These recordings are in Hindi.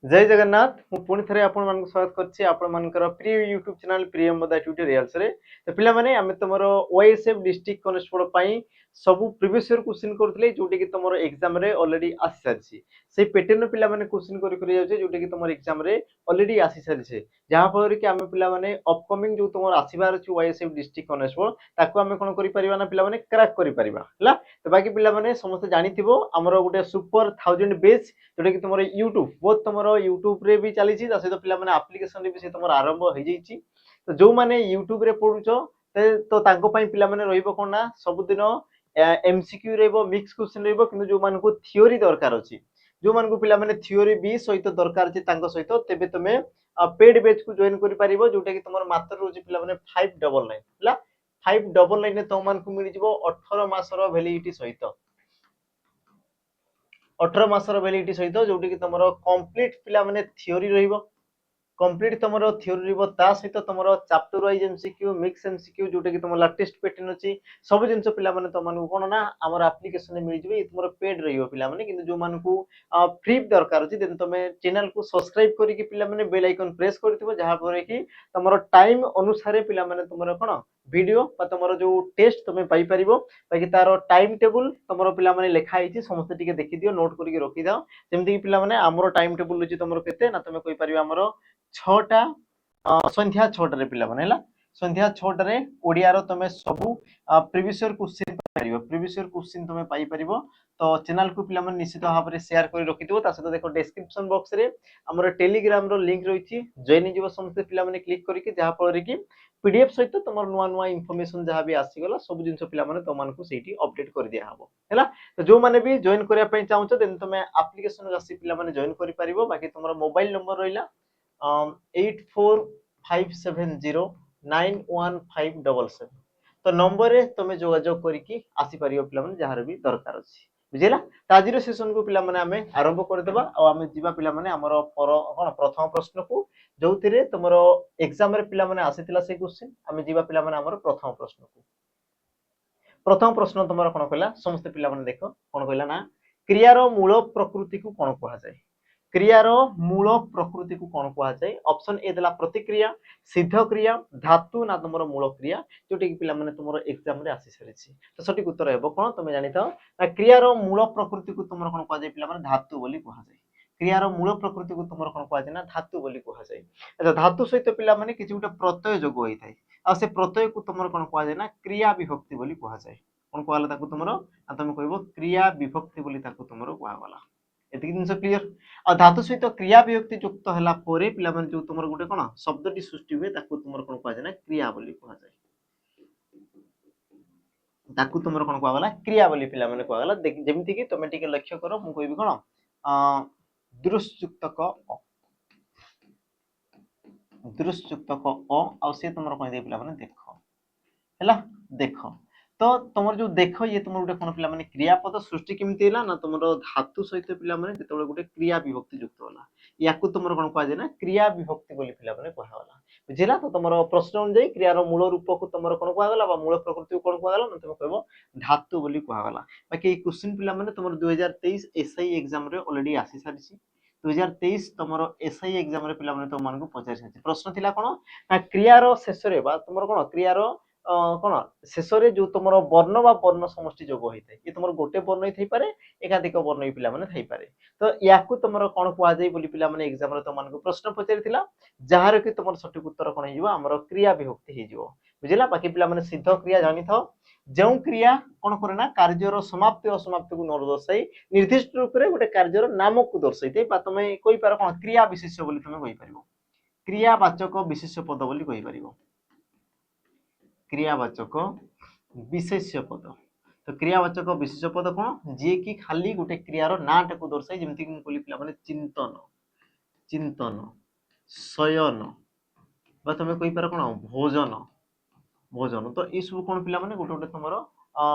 जय जगन्नाथ मु पुणी थे आपण मान स्वागत करछि आपण मानकर प्रिय यूट्यूब चैनल प्रिय मदा ट्यूटोरियल्स रे। तो पिला माने आमे तमरो ओएसएफ डिस्ट्रिक्ट कॉन्स्टेबल पई सब प्रीवियस ईयर क्वेश्चन करथले जोटी कि तमरो एग्जाम रे ऑलरेडी आसी सारछि। से पैटर्न पिला माने क्वेश्चन करि करि जाउछे जोटी कि तमरो एग्जाम रे ऑलरेडी आसी सारछि। जहा फल कि आमे पिला माने अपकमिंग जो तमरो आसीबार अछि ओएसएफ डिस्ट्रिक्ट कॉन्स्टेबल ताको आमे कोन करि परिबा ना पिला माने क्रैक करि परिबा हला। तो बाकी पिला माने समस्त जानिथिबो हमरो गुटे सुपर 1000 बेच जोटा कि तुम यूट्यूब बहुत तुम यूट्यूब रे भी चली सहित पिला माने एप्लिकेशन रे भी से तुम आरंभ हो जाइए। तो जो माने यूट्यूब रे पढुछ तो तांको पई पिला माने रहिबो कोन ना सब दिन एमसीक्यू रहइबो मिक्स क्वेश्चन रहइबो किंतु जो मान को थ्योरी दरकार अछि जो मान को पिला माने थ्योरी भी सहित दरकार अछि तांको सहित तेबे तुमे पेड बैच को जॉइन करि परिबो जोटा कि तुम मात्र रोज पिला माने 599 हला 599 ने तुम मान को मिल जिवो 18 मासर वैलिडिटी सहित 18 मासर वैलिडिटी सहित जोटी कि तुम कंप्लीट पिला माने थ्योरी रहिबो कंप्लीट तुम थ्योरी रहिबो ता सहित तुम chapter wise MCQ mix MCQ जोटा कि तुम लेटेस्ट पैटर्न अछि सब जिंस पिला माने तुम मानू कोन ना हमर एप्लिकेशन मिल जिवे तुम पेड रहिबो पिला माने किंतु जो मान को फ्री दरकार अछि देन तुम चैनल को सब्सक्राइब करी कि पिला माने बेल आइकन प्रेस करथिबो जहा पर कि तुम टाइम अनुसार पिला माने तुम कोन वीडियो बा तुम जो टेस्ट तुम पाई परिबो बाकी तार टाइम टेबल तुम पिला माने लिखा हिची समस्त टिके देखि दियो नोट करी रखि दाओ जेमति कि पिला माने हमर टाइम टेबल अछि तुम केते ना तुम कहि परिबो हमर 6टा संध्या 6टा रे पिला माने हला संध्या 6टा रे ओडिया रो तुम सब प्रीवियस ईयर क्वेश्चन पाइबो प्रीवियस ईयर क्वेश्चन तुम पाई परिबो। तो चैनल को पिला माने निश्चित भाव में शेयर कर रखि दिबो ता सहित देखो डिस्क्रिप्शन बॉक्स रे हमर टेलीग्राम रो लिंक रहिछि जॉइन जिवो समस्त पिला माने क्लिक करी कि जहा फल कि पीडीएफ सहित तुमर नुआ नुआ इनफॉरमेशन जहा भी आसी गला सब जिंस पिला माने तमन को सेठी अपडेट कर दिया हबो हैला। तो जो माने भी जॉइन करिया पई चाहउछो देन तुमे एप्लीकेशन आसी पिला माने जॉइन करि परिबो बाकी तुमर मोबाइल नंबर रहिला 8457091577 तो नंबर रे तुमे जोगाजोग करिकी आसी परियो पिला माने जहार भी दरकार अछि बुझिला। ताजिरो सेशन को पिला माने हमें आरंभ कर देबा आ हमें जीवा पिला माने हमर कोन प्रथम प्रश्न को जोथिरे तुमरो एग्जाम रे पिला माने आसीतिला से क्वेश्चन हमें जीवा पिला माने हमर प्रथम प्रश्न तुमरा कोन कहला समस्त पिला माने देखो कोन कहला ना क्रियार मूल प्रकृति को कोन कहा जाय क्रियार मूल प्रकृति को कोन कहा जाय ऑप्शन ए देला प्रतिक्रिया सिद्ध क्रिया धातु ना तुमरो मूल क्रिया जोटी कि पिला माने तुमरो एग्जाम रे आसी सरिछि। तो सठिक उत्तर हेबो कोन तुमे जानि थाओ ना क्रियार मूल प्रकृति को तुमरो कोन कहा जाय पिला माने धातु बोली कहा जाय क्रियार मूल प्रकृति को तुमरो कोन कहा जाय ना धातु बोली कहा जाय। अच्छा धातु सहित पिला माने किछि उटा प्रत्यय जोग होई थाय आ से प्रत्यय को तुमरो कोन कहा जाय ना क्रिया विभक्ति बोली कहा जाय कोन कहला ताको तुमरो आ तुम कहबो क्रिया विभक्ति बोली ताको तुमरो कहा गला एति जिंस क्लियर। आ धातु सहित क्रिया विभक्ति युक्त हला परे पिला माने जो तुमरो गुटे कोन शब्दटी सृष्टि हुए ताको तुमरो कोन कहा जाय ना क्रिया बोली कहा जाय ताकू तुमरो कोन कहा गला क्रिया बोली पिला माने कहा गला जेमिति कि तुमे टिके लक्ष्य करो मु कहबी कोन दृश्युक्त क दृश्युक्त क अ आ से तुमरो कहि दे पिला माने देखो हैला देखो। तो तुमर जो देखो ये तुमर गुटे कोन पिला माने क्रियापद सृष्टि केमिति हैला ना तुमरो धातु सहित पिला माने जेतेबेले गुटे क्रिया विभक्ति युक्त होला याकू तुमरो कोन कहा जाय ना क्रिया विभक्ति बोली पिला माने कहा होला बुझिला। तो तुमरो प्रश्न अनुसार क्रियार मूल रूप को तुमरो कोन कहा गला बा मूल प्रकृति को कोन कहा गला ना तुम कहबो धातु बोली कहा गला। बाकी ए क्वेश्चन पिला माने तुमरो 2023 एसआई एग्जाम रे ऑलरेडी आसी सारिछि 2023 तुमरो एसआई एग्जाम रे पिला माने तो मान को पचार सारिछि प्रश्न थिला कोन ना क्रियार शेष रे बा तुमरो कोन क्रियार कोन शेष रे जो तुमरो वर्ण बा वर्ण समष्टि जोग होइतै ये तुमरो गोटे वर्ण थई पारे एकाधिक वर्ण पिला माने थई पारे। तो याकू तुमरो कोन कुआ जाय बोली पिला माने एग्जाम रे तो मान को प्रश्न पचारिथिला जहार कि तुमरो सठिक उत्तर कोन हिजो हमरो क्रिया विभक्ति हिजो बुझिला। बाकी पिला माने सिद्ध क्रिया जानि थाओ जो क्रिया कोन करे ना कार्यर समाप्ति असमाप्ति को न दर्शाई निर्दिष्ट रूप रे गोटे कार्यर नाम को दर्शाइते बा तुमे कोइ पार कोन क्रिया विशेष्य बोली तुमे कहि परिबो क्रियावाचक विशेष्य पद बोली कहि परिबो क्रियावाचक विशेष्य पद। तो क्रियावाचक विशेष्य पद कोन जे कि खाली गोटे क्रियार नाटा को दर्शाई जेमति कि मु कहली पिला माने चिंतन चिंतन शयन बा तुमे कहि पार कोन भोजन भोजन। तो ई सब कोन पिला माने गोटे गोटे तुमरो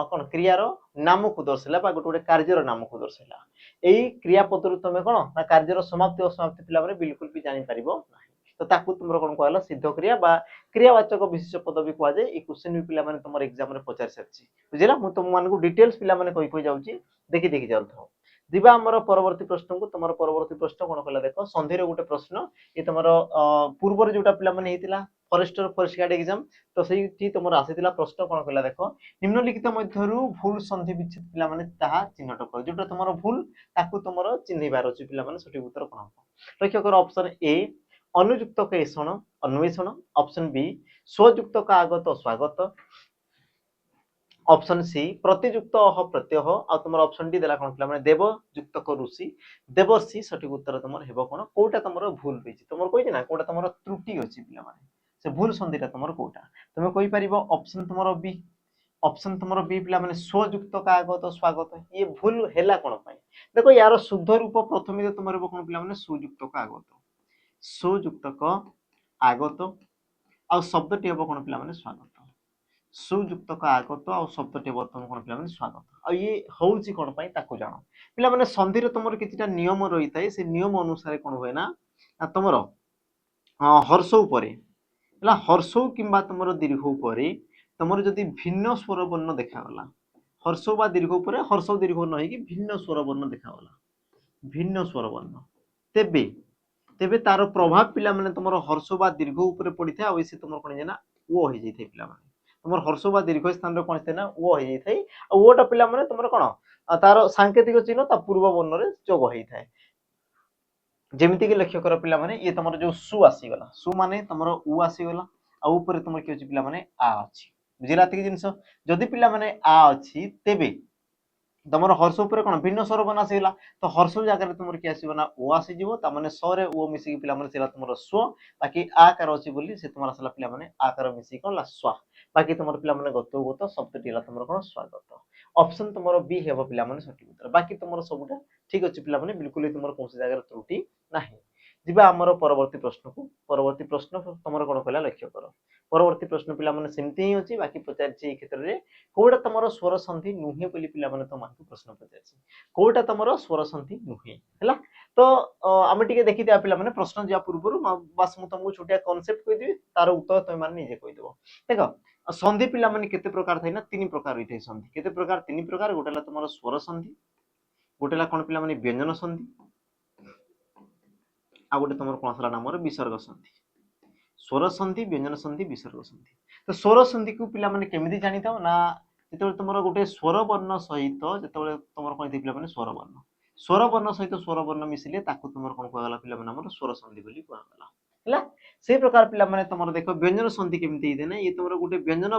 कोन क्रियार नाम को दर्शाइला बा गोटे गोटे कार्यर नाम को दर्शाइला एई क्रियापद रु तुमे कोन ना कार्यर समाप्ति असमाप्ति पिला माने बिल्कुल भी जानि परिबो नाही। तो ताकू तुमरो कोन कहला सिद्ध क्रिया बा क्रियावाचक विशेष पद भी कह जाय ए क्वेश्चन भी पिला माने तुमर एग्जाम रे पचार सरछि बुझिला। मु तुम मान को डिटेल्स पिला माने कहि जाउची देखि देखि जाउ दिबा हमर परवर्ती प्रश्न को तुमर परवर्ती प्रश्न कोन कहला देखो संधिर गोटे प्रश्न ये तुमर पूर्वर जोटा पिला माने हेतिला फॉरेस्टर फॉरेस्ट गार्ड एग्जाम तो सेठी तुमर आसीतिला प्रश्न कोन कहला देखो निम्नलिखित मध्यरु भूल संधि विच्छेद पिला माने ताहा चिन्हट कर जोटा तुमर भूल ताकू तुमर चिन्हिबार अछि पिला माने सठिक उत्तर कोन हो लक्ष्य कर ऑप्शन ए अनुयुक्त के एषण अन्वेषण ऑप्शन बी स्वयुक्त का आगत स्वागत ऑप्शन सी प्रतियुक्त अह प्रत्यय आ तुम ऑप्शन डी देला कोन पिला माने देव युक्त को ऋषि देवर्षि सठिक उत्तर तुमर हेबो कोन कोटा तुमर भूल होइछि तुमर कहि ना कोटा तुमर त्रुटि अछि पिला माने से भूल संधिटा तुमर कोटा तुम कहि परिबो ऑप्शन तुमर बी ऑप्शन तुमर बी पिला माने स्वयुक्त का आगत स्वागत ये भूल हैला कोन पई देखो यार शुद्ध रूप प्रथमे तो तुमर कोन पिला माने सुयुक्त का आगत सुयुक्त का आगत आ शब्दटी हेबो कोन पिला माने स्वागत सुयुक्त का आगत आ शब्दटी बर्तमान कोन पिला माने स्वागत आ ये होउची कोन पई ताको जानो पिला माने संधि रे तुमर किछटा नियम रही थाए से नियम अनुसार कोन होय ना तुमर हर्ष उपरे हला हर्ष किंबा तुमर दीर्घ उपरे तुमर जदी भिन्न स्वर वर्ण देखा गला हर्ष बा दीर्घ उपरे हर्ष दीर्घ न कि भिन्न स्वर वर्ण देखा गला भिन्न स्वर वर्ण तेबे तेबे तार प्रभाव पिला माने तुमर हर्ष बा दीर्घ उपरे पड़ी था आ से तुमर कोन जे ना ओ हो जई थे पिला माने तुमर हर्ष बा दीर्घ स्थान रे कोन थे ना ओ हो जई थे आ ओटा पिला माने तुमर कोन तार सांकेतिक चिन्ह ता पूर्व वर्ण रे जोग होई थाए जेमिति के लक्ष्य कर पिला माने ये तुमर जो सु आसी गला सु माने तुमर उ आसी गला आ ऊपर तुमर कि अछि पिला माने आ अछि बुझिला तक जिंस जदी पिला माने आ अछि तेबे तुमर हर्ष ऊपर कोन भिन्न स्वर बना आसीला तो हर्ष जगह रे तुमर कि आसीबो ना ओ आसी जीवो ता माने स रे ओ मिसी पिला माने सेला तुमर स्व बाकी आकार अछि बोली से तुमर असला पिला माने आकार मिसी कोन ला स्व बाकी तुमर पिला माने गत शब्द टिला तुमर कोन स्वागत ऑप्शन तुमर बी हेबो पिला माने सठिक उत्तर बाकी तुमर सबुटा ठीक अछि पिला माने बिल्कुल ही तुमर कोन से जगह त्रुटि नाही जिबा हमर परवर्ती प्रश्न को परवर्ती प्रश्न तुमर कोन कहला लक्ष्य करो परवर्ती प्रश्न पिला माने सेमति ही अछि बाकी पचार छी क्षेत्र रे कोडा तुमर स्वर संधि नुहे बोली पिला माने तुम को प्रश्न पचार छी कोडा तुमर स्वर संधि नुहे हैला तो आमे टिके देखि दिया पिला माने प्रश्न जिया पूर्वरु बस मु तुमको छोटिया कांसेप्ट कहि देबी तार उत्तर तुम माने निजे कहि देबो देखो संधि पिला माने केते प्रकार थाइ ना तीन प्रकार होइथै संधि केते प्रकार तीन प्रकार गोटेला तुमर स्वर संधि गोटेला कोन पिला माने व्यंजन संधि आ गोटे तुमर कोन असला नाम रे विसर्ग संधि स्वर संधि व्यंजन संधि विसर्ग संधि तो स्वर संधि को पिला माने केमिति जानि थाओ ना जेतेबेले तुमर गोटे स्वर वर्ण सहित जेतेबेले तुमर कोन पिला माने स्वर वर्ण सहित स्वर वर्ण मिसिले ताकू तुमर कोन कहला पिला माने हमर स्वर संधि बोली कहला हैला से प्रकार पिला माने तुमर देखो व्यंजन संधि केमिति हिदे ना ये तुमर गोटे व्यंजन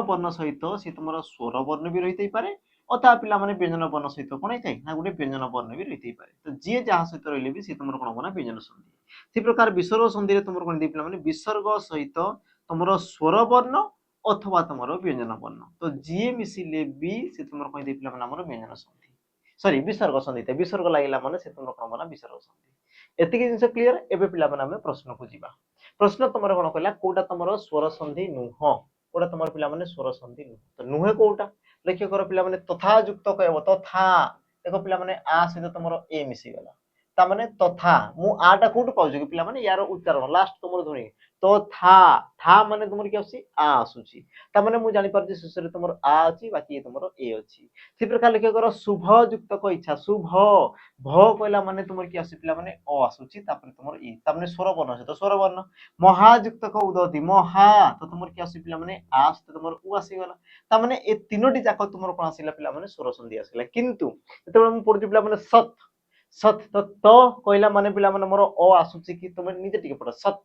वर्ण सहित से तुमर स्वर वर्ण भी रहितै पारे अथा पिला माने व्यंजन वर्ण सहित कोन हेतै ना गोटे व्यंजन वर्ण भी रहितै पारे तो जे जहा सहित रहिले भी से तुमर कोन बना व्यंजन संधि से प्रकार विसर्ग संधि रे तुमर कोन दे पिला माने विसर्ग सहित तुमर स्वर वर्ण अथवा तुमर व्यंजन वर्ण तो जे मिसिले भी से तुमर कोन दे पिला माने हमर व्यंजन संधि सॉरी विसर्ग संधि विसर्ग लागिला माने से तुमर कोन बना विसर्ग संधि एतिके जिंस क्लियर एबे पिला माने हम प्रश्न को जीवा प्रश्न तुमर कोन कहला कोटा तुमर स्वर संधि नुह कोटा तुमर पिला माने स्वर संधि नुह तो नुहे कोटा लक्ष्य कर पिला माने तथा युक्त कहबो तथा देखो पिला माने आ सहित तुमर ए मिसी गला ता माने तथा मु आटा कोट पाउछु कि पिला माने यार उच्चारण लास्ट तुमर ध्वनि तो था माने तुमर कि आसी आ आसुची ता माने मु जानि पारछि शेषरे तुमर आ अछि बाकी तुमर ए अछि से प्रकार लक्ष्य कर शुभ युक्त को इच्छा शुभ भ कहला माने तुमर कि आसी पिला माने अ आसुची तापर तुमर ई ता माने स्वर वर्ण तो स्वर वर्ण महायुक्त को उदति महा तो तुमर कि आसी पिला माने आ तो तुमर उ आसी गला ता माने ए तीनोटी जाक तुमर कोन आसीला पिला माने स्वर संधि आसीला किंतु जेतेबेले मु पढु पिला माने सत सत तो कहला माने पिला माने मोर अ आसुची कि तुम निजे टिके पढ सत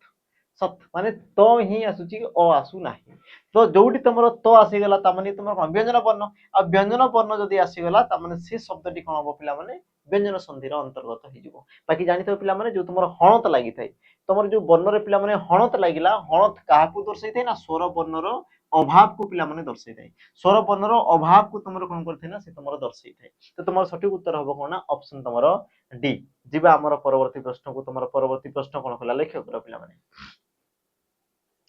सत माने तो ही आसुची कि अ आसु नाही तो जोडी तुमर तो आसी गला ता माने तुमर कोन व्यंजन वर्ण आ व्यंजन वर्ण जदी आसी गला ता माने से शब्दटी कोन हो पिला माने व्यंजन संधि रो अंतर्गत हे जिवो बाकी जानि तो पिला माने जो तुमर हणत लागि थाई तुमर जो वर्ण रे पिला माने हणत लागिला हणत काहा को दर्शाई थाई ना स्वर वर्ण रो अभाव को पिला माने दर्शाई थाई स्वर वर्ण रो अभाव को तुमर कोन करथै ना से तुमर दर्शाई थाई तो तुमर सठिक उत्तर हबो कोन ना ऑप्शन तुमर डी जिबा हमर परवर्ती प्रश्न को तुमर परवर्ती प्रश्न कोन कला लक्ष्य कर पिला माने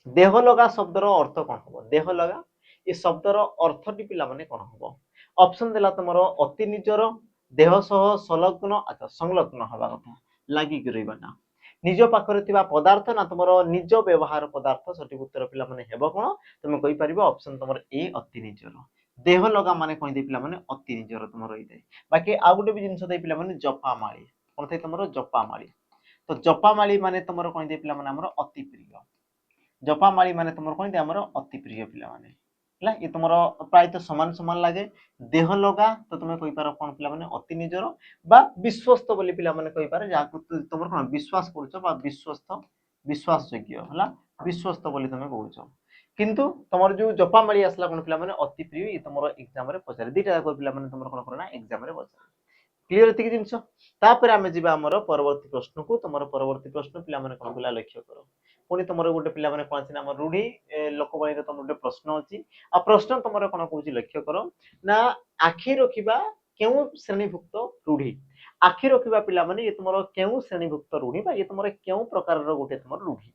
देह लगा शब्दर अर्थ कोन हबो देह लगा ए शब्दर अर्थटी पिला माने कोन हबो ऑप्शन देला तुमर अति निजर देह सह संलग्न अच्छा संलग्न हबा कथा लागि गिरैबाना निज पाखरे थिबा पदार्थ ना तुमर निज व्यवहार पदार्थ सठिक उत्तर पिला माने हेबो कोन तुम कहि परिबो ऑप्शन तुमर ए अति निजर देह लगा माने कौन दे पिला माने अति निजर तुम रही थाए बाकी आ गोटे भी जिनस दे पिला माने जपामाली कौन थाए तुम जपामाली तो जपामाली माने तुम कौन दे पिला माने हमर अति प्रिय जपामाली माने तुम कौन दे हमर अति प्रिय पिला माने हला ये तुम प्राय तो समान समान लगे देह लगा तो तुम कहि पारो कोन पिला माने अति निजर बा विश्वस्त बोली पिला माने कहि पारो जा तुम कोन विश्वास करछो बा विश्वस्त विश्वास योग्य हला विश्वस्त बोली तुम कहउछो किंतु तुमर जो जपामाली आसला कोन पिला माने अति प्रिय ये तुमर एग्जाम रे पचारे दीटा को पिला माने तुमर कोन करना एग्जाम रे पचारे क्लियर एति जिंस तापर आमे जिबा हमर परवर्ती प्रश्न को तुमर परवर्ती प्रश्न पिला माने कोन पिला लक्ष्य करो पुणी तुमर गोटे पिला माने कोन अछि हमर रूढ़ी लोकवाणी रे तुमर गोटे प्रश्न अछि आ प्रश्न तुमर कोन कहउछि लक्ष्य करो ना आखि रखिबा केउ श्रेणीभुक्त रूढ़ी आखि रखिबा पिला माने ये तुमर केउ श्रेणीभुक्त रूढ़ी बा ये तुमर केउ प्रकार रो गोटे तुमर रूढ़ी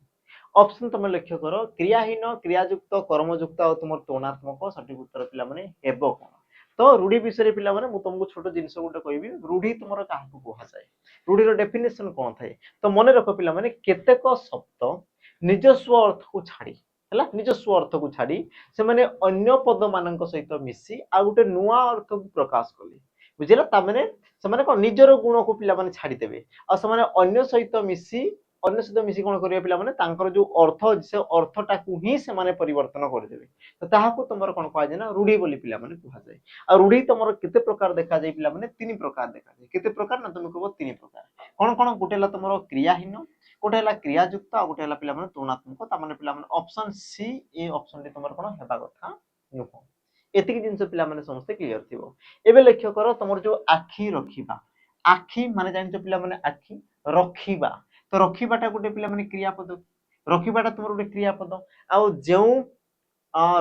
ऑप्शन तुम लक्ष्य करो क्रियाहीन क्रियायुक्त कर्मयुक्त और तुम तुलनात्मक सठिक उत्तर पिला माने हेबो कोन तो रूढ़ी विषय पिला माने मु तुमको छोटो जिंस गोटे कहबी रूढ़ी तुमर काहाकू कोहा जाय रूढ़ी रो डेफिनेशन कोन थाए तो मने रखो पिला माने केतेक शब्द निज स्व अर्थ को छाड़ी हला निज स्व अर्थ को छाड़ी से माने अन्य पद मानक सहित मिसी आ गोटे नुआ अर्थ को प्रकाश कले बुझिला ता माने से माने कोन निजर गुण को पिला माने छाड़ी देबे आ से माने अन्य सहित मिसी अन्य सहित मिसी कोन करिया पिला माने तांकर जो अर्थ से अर्थटा को ही से माने परिवर्तन कर देबे तो ताहा को तुमर कोन कहै जे ना रूढ़ी बोली पिला माने कहै जाय आ रूढ़ी तुमर केते प्रकार देखा जाय पिला माने तीन प्रकार देखा जाय केते प्रकार ना तुम कहबो तीन प्रकार कोन कोन गुटेला तुमर क्रियाहीन गोटे हला क्रियायुक्त आ गोटे हला पिला माने तुलनात्मक ता माने पिला माने ऑप्शन सी ए ऑप्शन टी तुमर कोन हेबा कथा नुहो एतिक जिंस पिला माने समस्त क्लियर थिबो एबे लक्ष्य करो तुमर जो आखि रखिबा आखि माने जानिचो पिला माने आखि रखिबा तो रखिबाटा गोटे पिला माने क्रियापद रखिबाटा तुमर गोटे क्रियापद आ जेउ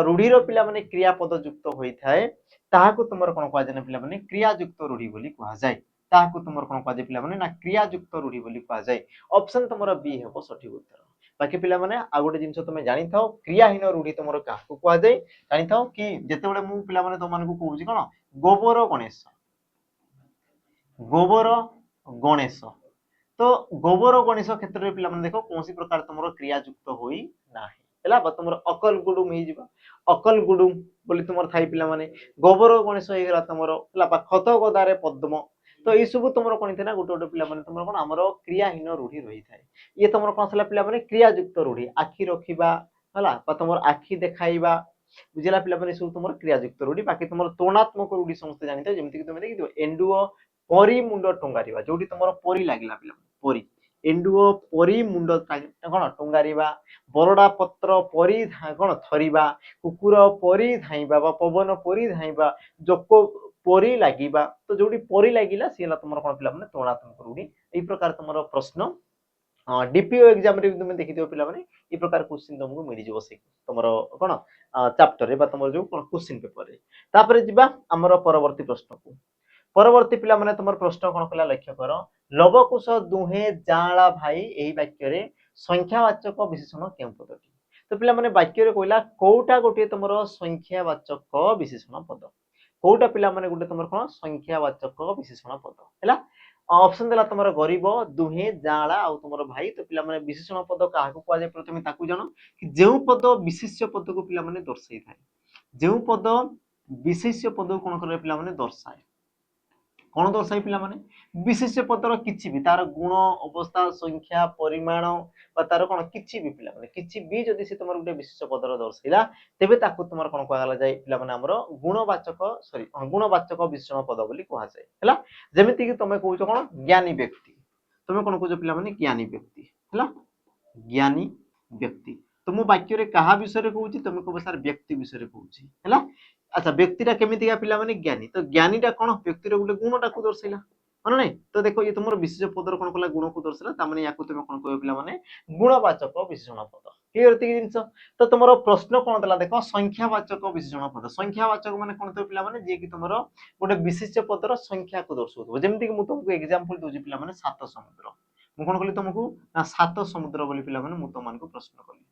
रूढ़ी रो पिला माने क्रियापद युक्त होई थाए ताहाको तुमर कोन कहै जने पिला माने क्रियायुक्त रूढ़ी बोली कहै जाय ताहाको तुमर कोन कहै पिला माने ना क्रियायुक्त रूढ़ी बोली कहै जाय ऑप्शन तुमर बी हेबो सठिक उत्तर बाकी पिला माने आ गोटे जिंस तुमे जानि थाओ क्रियाहीन रूढ़ी तुमर काहाको कहै जाय जानि थाओ कि जेते बेले मु पिला माने तुम मानकु कहूची कोन गोबर गणेश तो गोबर गणेश क्षेत्र में पिला माने देखो कोनसी प्रकार तुमरो क्रियायुक्त होई नाही हला बा तुमरो अकल गुडुम ही जिबा अकल गुडुम बोली तुमर थाई पिला माने गोबर गणेश हे गेला तुमरो हला बा खत गदारे पद्म तो ई सब तुमरो कोन थेना गोटे गोटे पिला माने तुमरो कोन हमरो क्रियाहीन रूढ़ी रही थाए ये तुमरो कोन सला पिला माने क्रियायुक्त रूढ़ी आखि रखिबा हला बा तुमर आखि देखाइबा बुझिला पिला माने सब तुमर क्रियायुक्त रूढ़ी बाकी तुमर तुलनात्मक रूढ़ी समस्त जानिते जेमति कि तुमे देखिदियो एंडुओ परी मुंड टंगारिबा जोटी तुमर परी लागिला पिला परी एंडुओ परी मुंड कोन टंगारिबा बरडा पत्र परी कोन थरिबा कुकुर परी धाइबा बा पवन परी धाइबा जोको परी लागिबा तो जोटी परी लागिला सेला तुमर कोन पिला माने तुलनात्मक रूढ़ी एई प्रकार तुमर प्रश्न डीपीओ एग्जाम रे तुमे देखिदियो पिला माने ई प्रकार क्वेश्चन तुमको मिली जबो से तुमर कोन चैप्टर रे बा तुमर जो क्वेश्चन पेपर रे तापर जिबा हमर परवर्ती प्रश्न को परवर्ती पिला माने तुमर प्रश्न कोन कला लक्ष्य करो लवकुश दुहे जाळा भाई एही वाक्य रे संख्यावाचक विशेषण केउ पदटी तो पिला माने वाक्य रे कहला कोउटा गोटे तुमर संख्यावाचक विशेषण पद कोउटा पिला माने गोटे तुमर कोन संख्यावाचक विशेषण पद हैला ऑप्शन देला तुमर गरीब दुहे जाळा आ तुमर भाई तो पिला माने विशेषण पद काहाको कहै जे प्रथमे ताकू जानो कि जेउ पद विशेष्य पद को पिला माने दर्शाई थाए जेउ पद विशेष्य पद कोन करे पिला माने दर्शाए कौन दर्शाई पिला माने विशेष्य पदर किछि भी तार गुण अवस्था संख्या परिमाण बा तार कोन किछि भी पिला माने किछि भी जदि से तुमर गुटे विशेष्य पदर दर्शाइला तेबे ताकू तुमर कोन कहला जाय पिला माने हमरो गुणवाचक विशेषण पद बोली कहै जाय हला जेमिति कि तुमे कहउछ कोन ज्ञानी व्यक्ति तुमे कोन कहउछ पिला माने ज्ञानी व्यक्ति हला ज्ञानी व्यक्ति तो मु वाक्य रे कहा विषय रे कहउछि तुमे कहबो सर व्यक्ति विषय रे कहउछि हला अच्छा व्यक्तिटा केमितिका पिला माने ज्ञानी तो ज्ञानीटा कोन व्यक्ति रो गुटे गुणटा को दर्शाइला माने नै तो देखो ये तुमर विशेष पदर कोन कला गुण को दर्शाइला ता माने याकू तुमे कोन कहबो पिला माने गुणवाचक विशेषण पद क्लियर ति जिंस तो तुमर प्रश्न कोन देला देखो संख्यावाचक विशेषण पद संख्यावाचक माने कोन तो पिला माने जे कि तुमर गुटे विशेष पदर संख्या को दर्शाउतो जेमिति कि मु तुमको एग्जांपल दोजी पिला माने सात समुद्र मु कोन कहली तुमको ना सात समुद्र बोली पिला माने मु तो मान को प्रश्न करली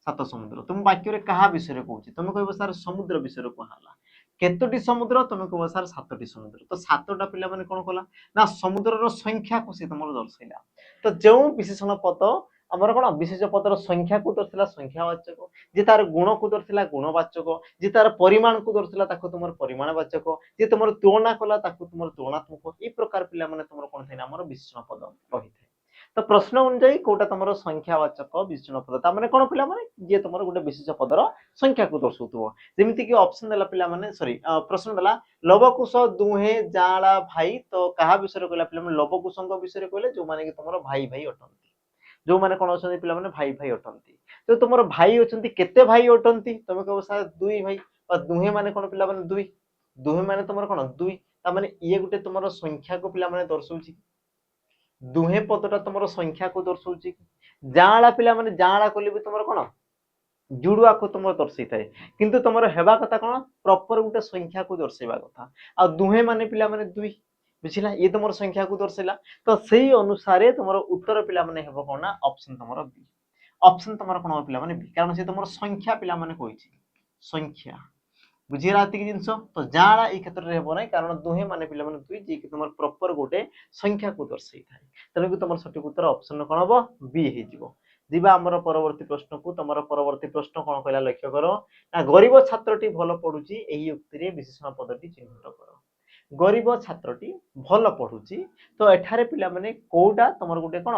सात समुद्र तुम वाक्य रे कहा विषय रे कहउछि तुम कहबो सर समुद्र विषय रे कहला केतोटी समुद्र तुम कहबो सर सातटी समुद्र तो सातटा पिला माने कोन कला ना समुद्र रो संख्या को से तुमर दर्शाइला तो जेउ विशेषण पद ଆମର କଣ ବିଶେଷ ପଦର ସଂଖ୍ୟା को दर्शाला संख्यावाचक जे तार गुण को दर्शाला गुणवाचक जे तार परिमाण को दर्शाला ताको तुमर परिमाणवाचक जे तुमर तुलना कला ताको तुमर तुलनात्मक ई प्रकार पिला माने तुमर कोन थाइ हमर विशेषण पद रही थाइ तो प्रश्न अनुसार कोटा तुमर संख्यावाचक विशेषण पद ता माने कोन पिला माने जे तुमर गोटे विशेष पदर संख्या को दर्शाउतबो जेमिति कि ऑप्शन देला पिला माने सॉरी प्रश्न देला लवकुश दुहे जाळा भाई तो कहा विषय कहला पिला माने लवकुशଙ୍କ विषय कहले जो माने कि तुमर भाई भाई अटंती जो माने कोन अछंती पिला माने भाई भाई अटंती तो तुमर भाई अछंती केते भाई अटंती तमे कहबो सर दुई भाई और दुहे माने कोन पिला माने दुई दुहे माने तुमर कोन दुई ता माने ये गुटे तुमर संख्या को पिला माने दर्शाउची दुहे पदटा तुमर संख्या को दर्शाउची जाळा पिला माने जाळा कहले भी तुमर कोन जुड़ुआ को तुम दर्शाई थाए किंतु तुमर हेबा कथा कोन प्रॉपर गुटे संख्या को दर्शाइबा कथा आ दुहे माने पिला माने दुई बुझिला ये तुमर संख्या को दर्शाइला तो सेही अनुसार तुमर उत्तर पिला माने हेबो कोन ना ऑप्शन तुमर बी ऑप्शन तुमर कोन पिला माने बी कारण से तुमर संख्या पिला माने कहिछि संख्या बुझिला एतिक जिंस तो जाळा ए क्षेत्र रे हेबो नै कारण दुहे माने पिला माने दुई जे कि तुमर प्रॉपर गुटे संख्या को दर्शाई थाए तने कि तुमर सठिक उत्तर ऑप्शन कोन हबो बी हे जिवो जीवा आमर परवर्ती प्रश्न को तुम परवर्ती प्रश्न कौन कहला लक्ष्य कर ना गरीब छात्रटी भल पढ़ुची एही उक्ति रे विशेषण पदटी चिन्हित कर गरीब छात्रटी भल पढ़ुची तो एठारे पिला माने कोउटा तुमर गुटे कोन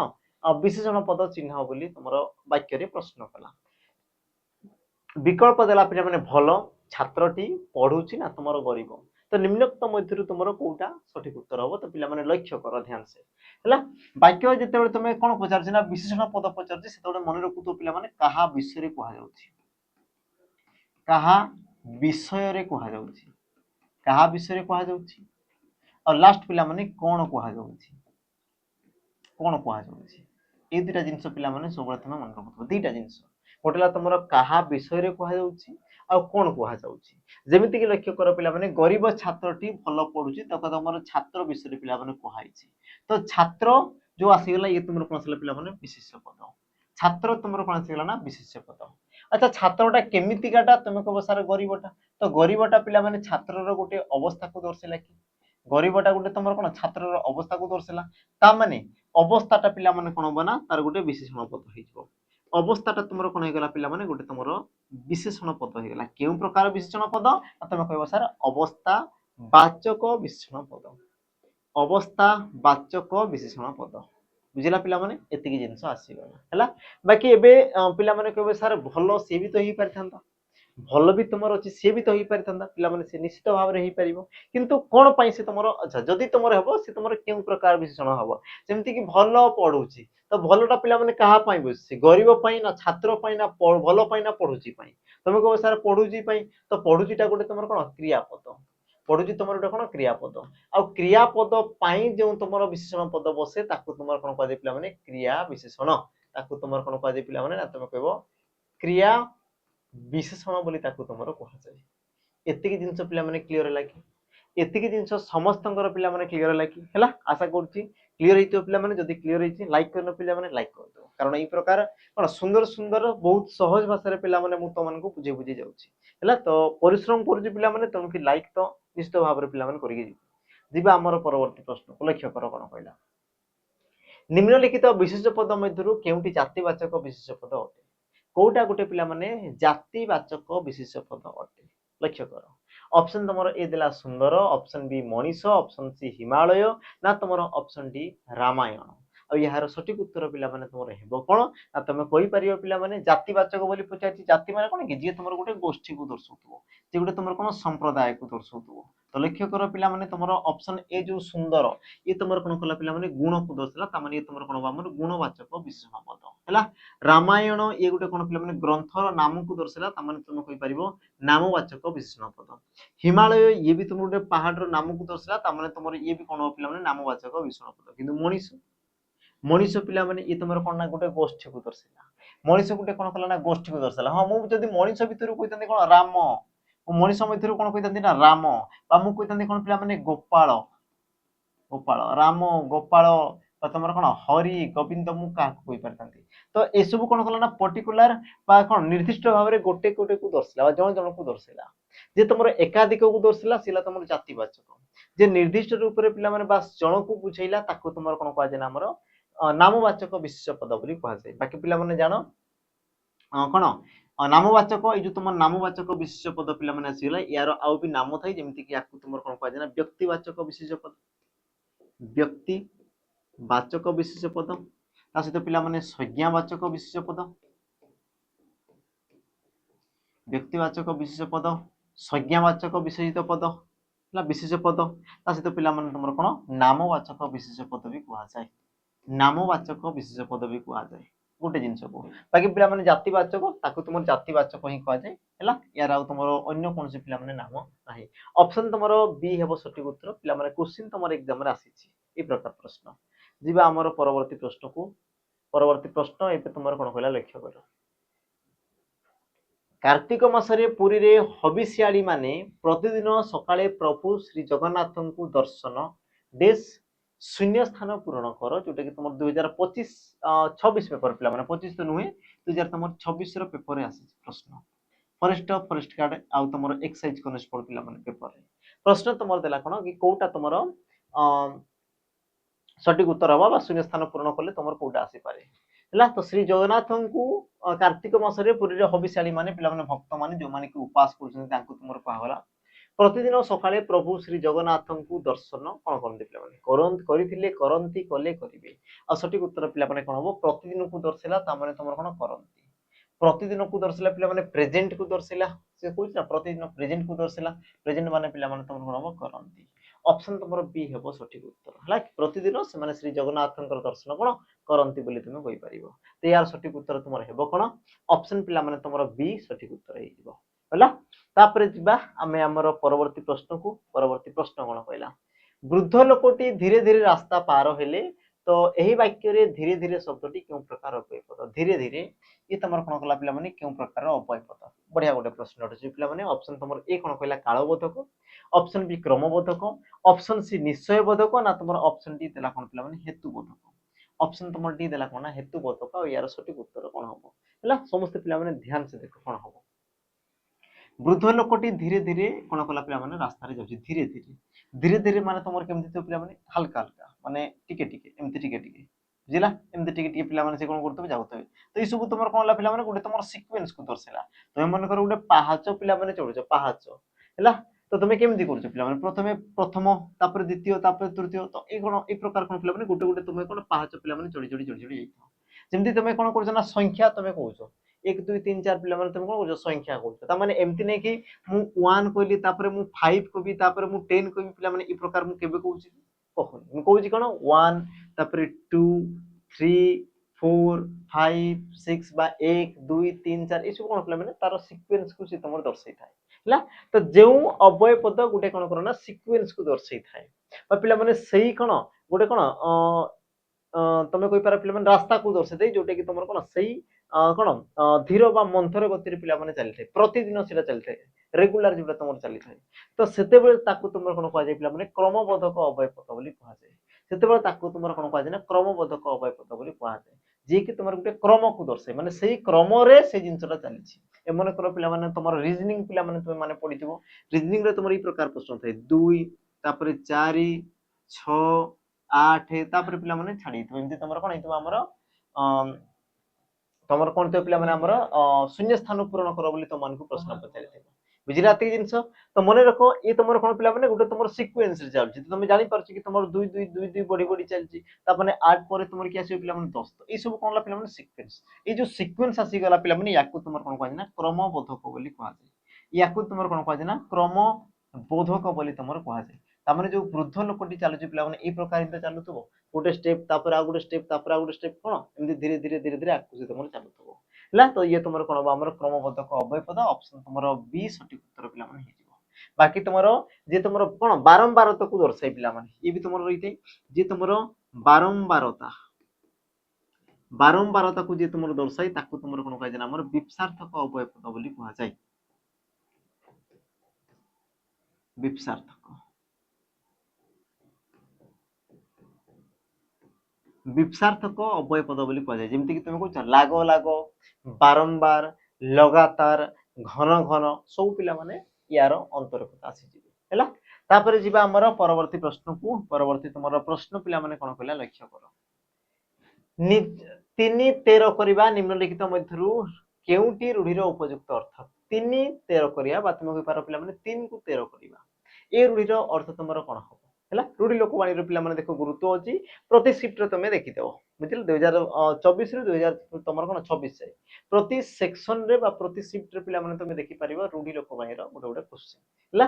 विशेषण पद चिन्ह बोली तुमर वाक्य रे प्रश्न कला विकल्प देला पिला माने भल छात्रटी पढ़ुची ना तुमर गरीब तो निम्नोक्त मध्य तुमर कोउटा सठिक उत्तर हबो तो पिला माने लक्ष्य कर ध्यान से हला वाक्य जेते बेले तुमे कोन पचार छिना विशेषण पद पचार छी सेते मन रखु तो पिला माने कहा विषय रे कहा जाउछि कहा विषय रे कहा जाउछि कहा विषय रे कहा जाउछि और लास्ट पिला माने कोन कहा जाउछि ए दुटा जिंस पिला माने सबले तुमे मन रखु दुटा जिंस गोटेला तुमर कहा विषय रे कहा जाउछि आ कोन कहा जाउछि जेमिति कि लक्ष्य कर पिला माने गरीब छात्रटी भल पढुछि त तुमर छात्र विषय रे पिला माने कहाइछि तो छात्र जो आसीगला ये तुमर कोन पिला माने विशेष पद छात्र तुमर कोन आसीगला ना विशेष पद अच्छा छात्रटा केमितिकाटा तुमे कहबो सार गरीबटा तो गरीबटा पिला माने छात्रर गोटे अवस्था को दर्शाइला कि गरीबटा गोटे तुमर कोन छात्रर अवस्था को दर्शाइला ता माने अवस्थाटा पिला माने कोन बना तार गोटे विशेषण पद हेइजो अवस्थाटा तुमर कोन हेगला पिला माने गोटे तुमर विशेषण पद हेगला केउ प्रकार विशेषण पद तुमे कहबो सार अवस्था वाचक विशेषण पद अवस्था वाचक विशेषण पद बुझिला पिला माने एतिकी जिंस आसी गला हला बाकी एबे पिला माने कहबे सार भलो से भी तो ही परथांता भलो भी तुमर अछि से भी तो ही परथांता पिला माने से निश्चित भाव रे ही परिबो किंतु कोन पई से तुमर अच्छा जदी तुमर हेबो से तुमर केउ प्रकार विशेषण हबो जेमति कि भलो पढुची तो भलोटा पिला माने कहा पई बुझसी गरीब पई ना छात्र पई ना भलो पई ना पढुची पई तुमे कहबो सार पढुची पई तो पढुचीटा गोटे तुमर कोन क्रियापद पढुची तुमर गोटे कोन क्रियापद आ क्रियापद पई जो तुमर विशेषण पद बसे ताकू तुमर कोन कहै पिला माने क्रिया विशेषण ताकू तुमर कोन कहै पिला माने ना तुमे कहबो क्रिया विशेषण बोली ताकू तुमर कहा जाय एतिकी जिंस पिला माने क्लियर होला कि एतिकी जिंस समस्तंकर पिला माने क्लियर होला कि हैला आशा करछि क्लियर हेतो पिला माने जदी क्लियर हेछि लाइक करनो पिला माने लाइक कर दो कारण ई प्रकार कोन सुंदर सुंदर बहुत सहज भाषा रे पिला माने मु तो मन को बुझे बुझे जाउछि हैला तो परिश्रम करछि पिला माने तुम कि लाइक तो निश्चित भाव रे पिला माने करिके जीवा हमर परवर्ती प्रश्न को लक्ष्य कर कोन कहला निम्नलिखित विशेष पद मध्यरु केउटी जातिवाचक विशेष पद अटे कोटा गोटे पिला माने जातिवाचक विशेष पद अटे लक्ष्य कर ऑप्शन तुमर ए देला सुंदर option B Manish option C Himalaya ना तुमर ऑप्शन डी रामायण आ यार सठिक उत्तर पिला माने तुमर हेबो कोन आ तमे कहि परियो पिला माने जातिवाचक बोली पचाछि जाति माने कोन कि जे तुमर गोटे गोष्ठी को दर्शाउतबो जे गोटे तुमर कोन संप्रदाय को दर्शाउतबो तो लक्ष्य कर पिला माने तुमर ऑप्शन ए जो सुंदर ये तुमर कोन कला पिला माने गुण को दर्शाला ता माने ये तुमर कोन हमर गुणवाचक विशेषण पद हैला रामायण ये गोटे कोन पिला माने ग्रंथर नाम को दर्शाला ता माने तुम कहि परिबो नामवाचक विशेषण पद हिमालय ये भी तुम गोटे पहाड़ नाम को दर्शाला ता माने तुमर ये भी कोन पिला माने नामवाचक विशेषण पद किंतु मनीष मनीष पिला माने ये तुमर कोन ना गोटे गोष्ठी को दर्शाला मनीष गोटे कोन कला ना गोष्ठी को दर्शाला हां मु जदी मनीष भितर कहितंदी कोन राम मनीष भितर कोन कहितंदी ना राम बा मु कहितंदी कोन पिला माने गोपाल गोपाल राम गोपाल बा तुमर कोन हरि गोविंद मु का कहि परतंती तो ए सब कोन कला ना पर्टिकुलर बा कोन निर्दिष्ट भाव रे गोटे गोटे को दर्शाला जण जण को दर्शाला जे तुमर एकाधिक को दर्शाला सिला तुमर जातिवाचक जे निर्दिष्ट रूप रे पिला माने बस जण को बुझैला ताको तुमर कोन कहा जे ना हमर नामवाचक विशेष पद बोली कहा जाए। बाकी पिला माने जानो कौन नामवाचक ये जो तुम नामवाचक विशेष पद पिला माने आसीगला यार आउ भी नाम थाई जेमति कि याकु तुमर कोन कहा जाय ना व्यक्तिवाचक विशेष पद व्यक्तिवाचक विशेष पद ता सहित पिला माने संज्ञावाचक विशेष पद व्यक्तिवाचक विशेष पद संज्ञावाचक विशेषित पद ना विशेष पद ता सहित पिला माने तुमर कोन नामवाचक विशेष पद भी कहा जाय नामवाचक विशेष पद भी कहा जाय गोटे जिनस को बाकी पिला माने जातिवाचक ताकू तुम जातिवाचक ही कहा जाय हैला यार आ तुमरो अन्य कोनसे पिला माने नाम नाही ऑप्शन तुमरो बी हेबो सटीक उत्तर पिला माने क्वेश्चन तुमर एग्जाम रे आसीछि ए प्रकार प्रश्न जीवा हमर परवर्ती प्रश्न को परवर्ती प्रश्न एबे तुमर कोन कहला लक्ष्य करो कार्तिक मासरे पुरी रे हबिसियाड़ी माने प्रतिदिन सकाळे प्रभु श्री जगन्नाथ को दर्शन देश शून्य स्थान पूरण कर जोटा कि तुम 2025 26 पेपर पिला माने 25 तो नुहे 2026 रो पेपर आसी प्रश्न फॉरेस्ट गार्ड आउ तुम एक्साइज कनेस्टेबल पिला माने पेपर प्रश्न तुम देला कोन कि कोटा तुम सटीक उत्तर हवा शून्य स्थान पूरण कले तुम कोटा आसी पारे है तो श्री जगन्नाथ को कार्तिक मासरे पुरी रे हबिशाली माने पिला माने भक्त माने जो माने कि उपास करछन तांको तुमर कहला प्रतिदिन सकाळे प्रभु श्री जगन्नाथ को दर्शन कोन करन पिला माने करथिले करंती कले करिवे आ सटीक उत्तर पिला माने कोन हबो प्रतिदिन को दर्शला ता माने तुमर कोन करंती प्रतिदिन को दर्शला पिला माने प्रेजेंट को दर्शला से कोइ ना प्रतिदिन प्रेजेंट को दर्शला प्रेजेंट माने पिला माने तुमर कोन हबो करंती ऑप्शन तुमर बी हेबो सटीक उत्तर हला प्रतिदिन से माने श्री जगन्नाथंकर दर्शन कोन करंती बोली तुमे कहि परिबो तो यार सटीक उत्तर तुमर हेबो कोन ऑप्शन पिला माने तुमर बी सटीक उत्तर हे जिवो हला तापरे जिबा आमे हमर परवर्ती प्रश्न को परवर्ती प्रश्न कोन कहला वृद्ध लोकटी धीरे धीरे रास्ता पार हेले तो एही वाक्य रे धीरे धीरे शब्दटी क्यों प्रकार अव्यय पद धीरे धीरे ये तुमर कोन कहला पिला माने क्यों प्रकार अव्यय पद बढ़िया गोटे प्रश्न अछि पिला माने ऑप्शन तुमर ए कोन कहला कालबोधक ऑप्शन बी क्रमबोधक ऑप्शन सी निश्चयबोधक ना तुमर ऑप्शन डी देला कोन पिला माने हेतुबोधक ऑप्शन तुमर डी देला कोन हेतुबोधक और यार सटीक उत्तर कोन हबो हला समस्त पिला माने ध्यान से देखो कोन हबो वृद्ध लोकटी धीरे धीरे कोन कहला पिला माने रास्ता रे जाउची धीरे धीरे धीरे धीरे माने तुमर केमति तो पिला माने हल्का हल्का माने टिके टिके एमति टिके टिके बुझिला एमति टिके टिके पिला माने से कोन करतबे जाउतबे तो ई सब तुमर कोन ला पिला माने गुटे तुमर सीक्वेंस को दर्शला तो मन कर गुटे पाहाच पिला माने चढुछ पाहाच हैला तो तुमे केमति करछ पिला माने प्रथमे प्रथम तापर द्वितीय तापर तृतीय तो ए प्रकार कोन पिला माने गुटे गुटे तुमे कोन पाहाच पिला माने चढी चढी चढी चढी जाइथो जेमति तुमे कोन करछ ना संख्या तुमे कहउछ 1 2 3 4 पिला माने तुमे कोन करछ संख्या कहउछ ता माने एमति नै कि मु 1 कहली तापर मु 5 कहबी तापर मु 10 कहबी पिला माने ई प्रकार मु केबे कहउछ कहू मु कहउछ कोन 1 तापर 2 3 4 5 6 बा 1 2 3 4 ई सब कोन पिला माने तार सीक्वेंस को से तमर दर्शाइ थाए हला तो जेउ अव्यय पद गुटे कोन करना सीक्वेंस को दर्शाइ थाए बा पिला माने सही कोन गुटे कोन तमे कोइ पारा पिला माने रास्ता को दर्शाइ दे जोटे कि तमर कोन सही कोन धीर बा मंथर गति रे पिला माने चली थाए प्रतिदिन सेटा चली थाए रेगुलर जेटा तमर चली थाए तो सेते बेले ताकू तमर कोन कहा जाय पिला माने क्रमबोधक अव्यय पद बोली कहा जाय सेते बेले ताकू तमर कोन कहा जाय ना क्रमबोधक अव्यय पद बोली कहा जाय जे कि तमर गुटे क्रम को दर्शाय माने सही क्रम रे से जिंसटा चली छी ए मने करो पिला माने तमर रीजनिंग पिला माने तुमे माने पढिथिबो रीजनिंग रे तमर ई प्रकार प्रश्न थाए 2 तापर 4 6 8 तापर पिला माने छाडी तो एमति तमर कोन हेतबो हमर तमर कोन तो पिला माने हमर शून्य स्थान पूरण करो बोली तो मन को प्रश्न पचारि थिबो बुझिला एति जिंस तो मने रखो ये तमर कोन पिला माने गुटे तमर सीक्वेंस रे चलछि तो तुमे जानि परछि कि तमर 2 2 2 2 बडी बडी चलछि ता माने 8 परे तमर कि आसी पिला माने 10 तो ई सब कोन ला पिला माने सीक्वेंस ए जो सीक्वेंस आसी गला पिला माने याकू तमर कोन कहै ना क्रमबोधक बोली कहै छै याकू तमर कोन कहै ना क्रमबोधक बोली तमर कहै छै ता माने जो वृद्ध लोकटी चालुछि पिला माने ए प्रकार इंत चालुतबो गोटे स्टेप तापर आ गोटे स्टेप तापर आ गोटे स्टेप कोन एमि धीरे धीरे धीरे धीरे आकू से तमर चालुतबो हला तो ये तुमर कोन हमर क्रमबोधक अव्यय पद ऑप्शन तुमर बी सटीक उत्तर पिला माने हिजिबो बाकी तुमर जे तुमर कोन बारंबारता को दर्शाइ पिला माने ये भी तुमर रहिते जे तुमर बारंबारता को जे तुमर दर्शाइ ताकू तुमर कोन कहै जे हमर विपसार्थक अव्यय पद बोली कहै जाय विपसार्थक अव्यय पद बोली कहै जाय जेमति कि तुमे कहछ लागो लागो बारंबार लगातार घन घन सब पिला माने यार अंतर्गत आसी जिवे हैला तापर जिबा हमर परवर्ती प्रश्न को परवर्ती तुमर प्रश्न पिला माने कोन कहला लक्ष्य करो ତିନି ତେର କରିବା ନିମ୍ନଲିଖିତ ମଧ୍ୟରୁ କେଉଁଟି ରୂଢିର ଉପଯୁକ୍ତ ଅର୍ଥ? ତିନି ତେର କରିବା ବା ତୁମେ କହିପାର ପିଲାମାନେ 3 କୁ 13 କରିବା, ଏ ରୂଢିର ଅର୍ଥ ତମର କଣ ହବ? ହେଲା, ରୂଢି ଲୋକବାଣୀର ପିଲାମାନେ ଦେଖ ଗୁରୁତ୍ୱ ଅଛି, ପ୍ରତି ଶିଫ୍ଟରେ ତମେ ଦେଖିଦେବ, ବୁଝିଲ। 2024 ରୁ 2000 ତମର କଣ 26 ଯାଏ ପ୍ରତି ସେକ୍ସନରେ ବା ପ୍ରତି ଶିଫ୍ଟରେ ପିଲାମାନେ ତମେ ଦେଖିପାରିବ ରୂଢି ଲୋକବାଣୀର ଗୋଟେ ଗୋଟେ କ୍ୱେଶ୍ଚନ। ହେଲା,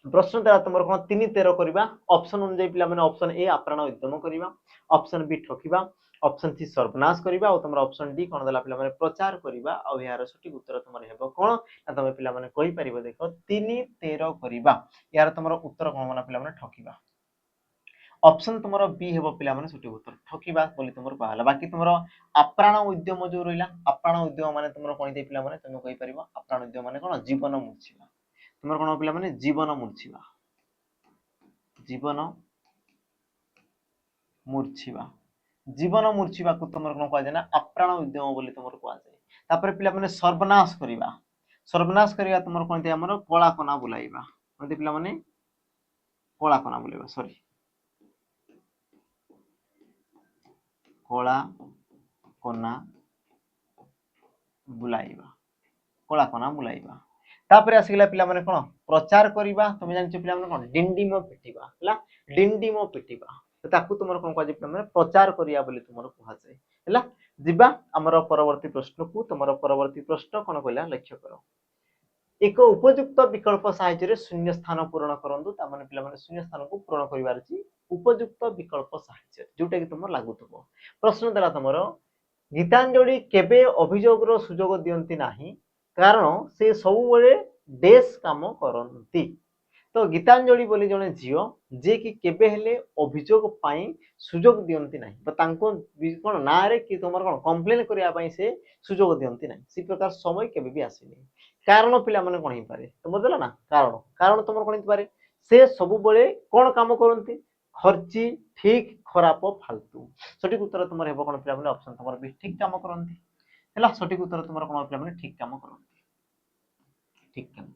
ପ୍ରଶ୍ନ ଦେଲା ତମର କଣ 3 13 କରିବା, ଅପସନ ଅନୁଯାୟୀ ପିଲାମାନେ ଅପସନ ଏ ଆପ୍ରାଣ ଉଦ୍ୟମ କରିବା, ଅପସନ ବି ଠକିବା, ଅପସନ ସି ସର୍ବନାଶ କରିବା ଆଉ ତମର ଅପସନ ଡି କଣ ଦେଲା ପିଲାମାନେ ପ୍ରଚାର କରିବା। ଆଉ ଏହାର ସଠିକ ଉତ୍ତର ତମର ହେବ କଣ ନା ତମେ ପିଲାମାନେ କହିପାରିବ ଦେଖ 3 13 କରିବା, ଏହାର ତମର ଉତ୍ତର କଣ ହେଲା ପିଲାମାନେ ଠକିବା। ଅପସନ ତମର ବି ହେବ ପିଲାମାନେ ସଠିକ ଉତ୍ତର ଠକିବା ବୋଲି ତମର କୁହାଗଲା। ବାକି ତମର ଆପ୍ରାଣ ଉଦ୍ୟମ ଯୋଉ ରହିଲା, ଆପ୍ରାଣ ଉଦ୍ୟମ ମାନେ ତମର କଣ ହେଇଥାଏ ପିଲାମାନେ ତମେ କହିପାରିବ ଆପ୍ରାଣ ଉଦ୍ୟମ ମାନେ କଣ ଜୀବନ ମୂର୍ଚ୍ଛିବା, ତମର କଣ ପିଲାମାନେ ଜୀବନ ମୂର୍ଚ୍ଛିବା, ଜୀବନ ମୂର୍ଚ୍ଛିବା, ଜୀବନ ମୂର୍ଚ୍ଛିବାକୁ ତମର କଣ କୁହାଯାଏ ନା ଆପ୍ରାଣ ଉଦ୍ୟମ ବୋଲି ତମର କୁହାଯାଏ। ତାପରେ ପିଲାମାନେ ସର୍ବନାଶ କରିବା, ସର୍ବନାଶ କରିବା ତମର କଣ ହେଇଥାଏ ଆମର କଳା କନା ବୁଲାଇବା, କଣ ପିଲାମାନେ କଳା କନା ବୁଲାଇବା, ସରି କଳା କନା ବୁଲାଇବା, କଳା କନା ବୁଲାଇବା। ତାପରେ ଆସିଗଲା ପିଲାମାନେ କଣ ପ୍ରଚାର କରିବା, ତମେ ଜାଣିଛ ପିଲାମାନେ କଣ ଡିଣ୍ଡିମ ପିଟିବା, ହେଲା ଡିଣ୍ଡିମ ପିଟିବା, ତାକୁ ତୁମର କଣ କୁହାଯାଏ ପିଲାମାନେ ପ୍ରଚାର କରିବା ବୋଲି ତୁମର କୁହାଯାଏ। ହେଲା, ଯିବା ଆମର ପରବର୍ତ୍ତୀ ପ୍ରଶ୍ନକୁ। ତମର ପରବର୍ତ୍ତୀ ପ୍ରଶ୍ନ କଣ କହିଲା ଲକ୍ଷ୍ୟ କର, ଏକ ଉପଯୁକ୍ତ ବିକଳ୍ପ ସାହାଯ୍ୟରେ ଶୂନ୍ୟ ସ୍ଥାନ ପୂରଣ କରନ୍ତୁ। ତାମାନେ ପିଲାମାନେ ଶୂନ୍ୟ ସ୍ଥାନକୁ ପୂରଣ କରିବାର ଅଛି ଉପଯୁକ୍ତ ବିକଳ୍ପ ସାହାଯ୍ୟରେ, ଯୋଉଟା କି ତମର ଲାଗୁଥିବ। ପ୍ରଶ୍ନ ଦେଲା ତମର ଗୀତାଞ୍ଜଳି କେବେ ଅଭିଯୋଗର ସୁଯୋଗ ଦିଅନ୍ତି ନାହିଁ କାରଣ ସେ ସବୁବେଳେ ଡେସ୍ କାମ କରନ୍ତି। ତ ଗୀତାଞ୍ଜଳି ବୋଲି ଜଣେ ଝିଅ ଯିଏ କି କେବେ ହେଲେ ଅଭିଯୋଗ ପାଇଁ ସୁଯୋଗ ଦିଅନ୍ତି ନାହିଁ ବା ତାଙ୍କ କଣ ନାଁରେ କି ତମର କଣ କମ୍ପ୍ଲେନ କରିବା ପାଇଁ ସେ ସୁଯୋଗ ଦିଅନ୍ତି ନାହିଁ, ସେ ପ୍ରକାର ସମୟ କେବେ ବି ଆସିନି। କାରଣ ପିଲାମାନେ କଣ ହେଇପାରେ ତମର ଦେଲା ନା କାରଣ, କାରଣ ତମର କଣ ହେଇପାରେ ସେ ସବୁବେଳେ କଣ କାମ କରନ୍ତି ଖର୍ଚ୍ଚି, ଠିକ, ଖରାପ, ଫାଲତୁ। ସଠିକ ଉତ୍ତର ତମର ହେବ କଣ ପିଲାମାନେ ଅପସନ ତମର ବି ଠିକ କାମ କରନ୍ତି। ହେଲା, ସଠିକ ଉତ୍ତର ତମର କଣ ପିଲାମାନେ ଠିକ କାମ କରନ୍ତି, ଠିକ କାମ।